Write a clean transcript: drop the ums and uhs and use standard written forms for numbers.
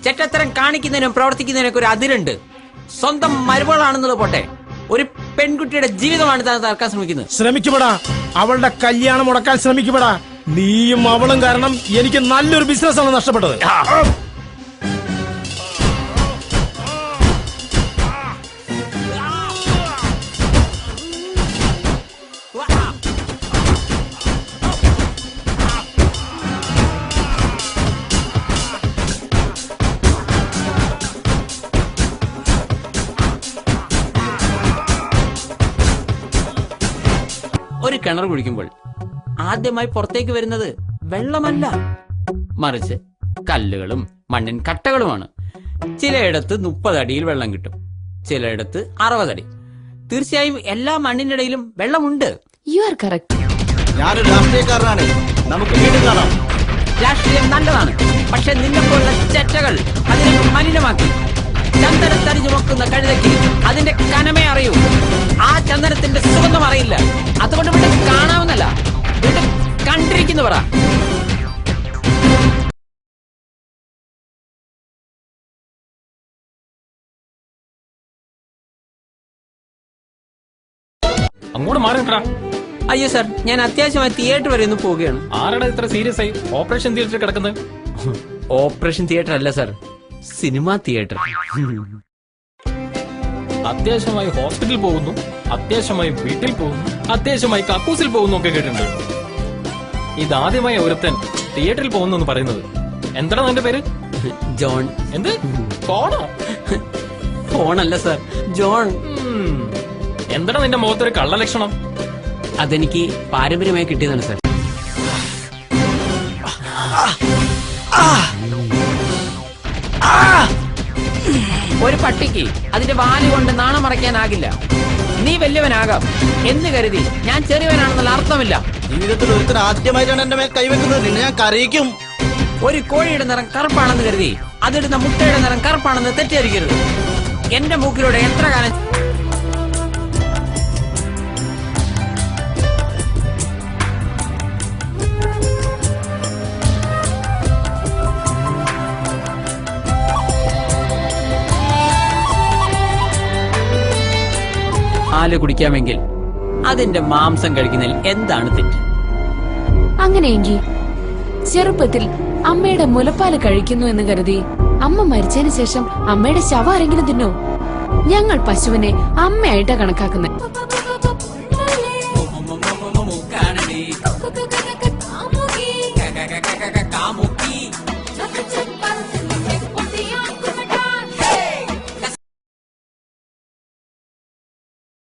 ചെറ്റത്തരം കാണിക്കുന്നതിനും പ്രവർത്തിക്കുന്നതിനൊക്കെ ഒരു അതിരുണ്ട്. സ്വന്തം മരുമകളാണെന്നുള്ളത് പോട്ടെ, ഒരു പെൺകുട്ടിയുടെ ജീവിതമാണ് താൻ തകർക്കാൻ ശ്രമിക്കുന്നത്. ശ്രമിക്കുപെടാ, അവളുടെ കല്യാണം മുടക്കാൻ ശ്രമിക്കുപെടാ. നീയും അവളും കാരണം എനിക്ക് നല്ലൊരു ബിസിനസ്സാണ് നഷ്ടപ്പെട്ടത്. ഒരു കിണർ കുഴിക്കുമ്പോൾ ആദ്യമായി പുറത്തേക്ക് വരുന്നത് വെള്ളമല്ല, മറിച്ച് കല്ലുകളും മണ്ണിൻ കട്ടകളുമാണ്. ചിലയിടത്ത് 30 അടിയിൽ വെള്ളം കിട്ടും, ചിലയിടത്ത് 60 അടി. തീർച്ചയായും എല്ലാ മണ്ണിനിടയിലും വെള്ളമുണ്ട്. You are correct. ഞാനൊരു രാഷ്ട്രീയക്കാരനാണ്, നമുക്ക് വീണ്ടും കാണാം. രാഷ്ട്രീയം നല്ലതാണ്, പക്ഷെ നിന്നെപ്പോലുള്ള ചെറ്റകൾ അതിനെ മലിനമാക്കി. ചന്ദനം തരിഞ്ഞു വെക്കുന്ന കഴുതയ്ക്ക് അതിന്റെ കനമേ അറിയൂ, ആ ചന്ദനത്തിന്റെ സുഗന്ധം അറിയില്ല. അതുകൊണ്ട് വീണ്ടും കാണാമെന്നല്ല, വീണ്ടും കണ്ടിരിക്കുന്നു പറ. അങ്ങോട്ട് മാറിട്ടാ. അയ്യോ സാർ, ഞാൻ അത്യാവശ്യമായി തിയേറ്റർ വരെ ഒന്ന് പോവുകയാണ്. ആരാടാ ഇത്ര സീരിയസ് ആയി ഓപ്പറേഷൻ തിയേറ്ററിൽ കിടക്കുന്നത്? ഓപ്പറേഷൻ തിയേറ്റർ അല്ല സാർ, സിനിമാ തിയേറ്റർ. അത്യാവശ്യമായി ഹോസ്പിറ്റലിൽ പോകുന്നു, അത്യാവശ്യമായി വീട്ടിൽ പോകുന്നു, അത്യാവശ്യമായി കക്കൂസിൽ പോകുന്നു ഒക്കെ കേട്ടിട്ടുണ്ട്. ഇതാദ്യമായി ഒരുത്തൻ തിയേറ്ററിൽ പോകുന്നു എന്ന് പറയുന്നത്. എന്താണ് നിന്റെ പേര്? ജോൺ. എന്ത് ഫോണോ? ഫോണല്ല സാർ, ജോൺ. എന്താണ് നിന്റെ മുഖത്തൊരു കള്ളലക്ഷണം? അതെനിക്ക് പാരമ്പര്യമായി കിട്ടിയതാണ് സാർ. ഒരു പട്ടിക്ക് അതിന്റെ വാല് കൊണ്ട് നാണം മറയ്ക്കാനാകില്ല. നീ വലിയവനാകാം എന്ന് കരുതി ഞാൻ ചെറിയവനാണെന്നുള്ള അർത്ഥമില്ല. ജീവിതത്തിൽ ഒരുത്തർ ആദ്യമായിട്ടാണ് എന്റെ മേൽ കൈവെക്കുന്നത്, നിന്നെ ഞാൻ കരയിക്കും. ഒരു കോഴിയുടെ നിറം കറുപ്പാണെന്ന് കരുതി അതിടുന്ന മുട്ടയുടെ നിറം കറുപ്പാണെന്ന് തെറ്റിദ്ധരിക്കരുത്. എന്റെ മൂക്കിലൂടെ എത്ര കാലം പാല് കുടിക്കാമെങ്കിൽ അതിന്റെ മാംസം കഴിക്കുന്നതിൽ എന്താണ് തെറ്റ്? അങ്ങനെയെങ്കിൽ ചെറുപ്പത്തിൽ അമ്മയുടെ മുലപ്പാല് കഴിക്കുന്നു എന്ന് കരുതി അമ്മ മരിച്ചതിന് ശേഷം അമ്മയുടെ ശവം ആരെങ്കിലും തിന്നോ? ഞങ്ങൾ പശുവിനെ അമ്മയായിട്ടാ കണക്കാക്കുന്നത്.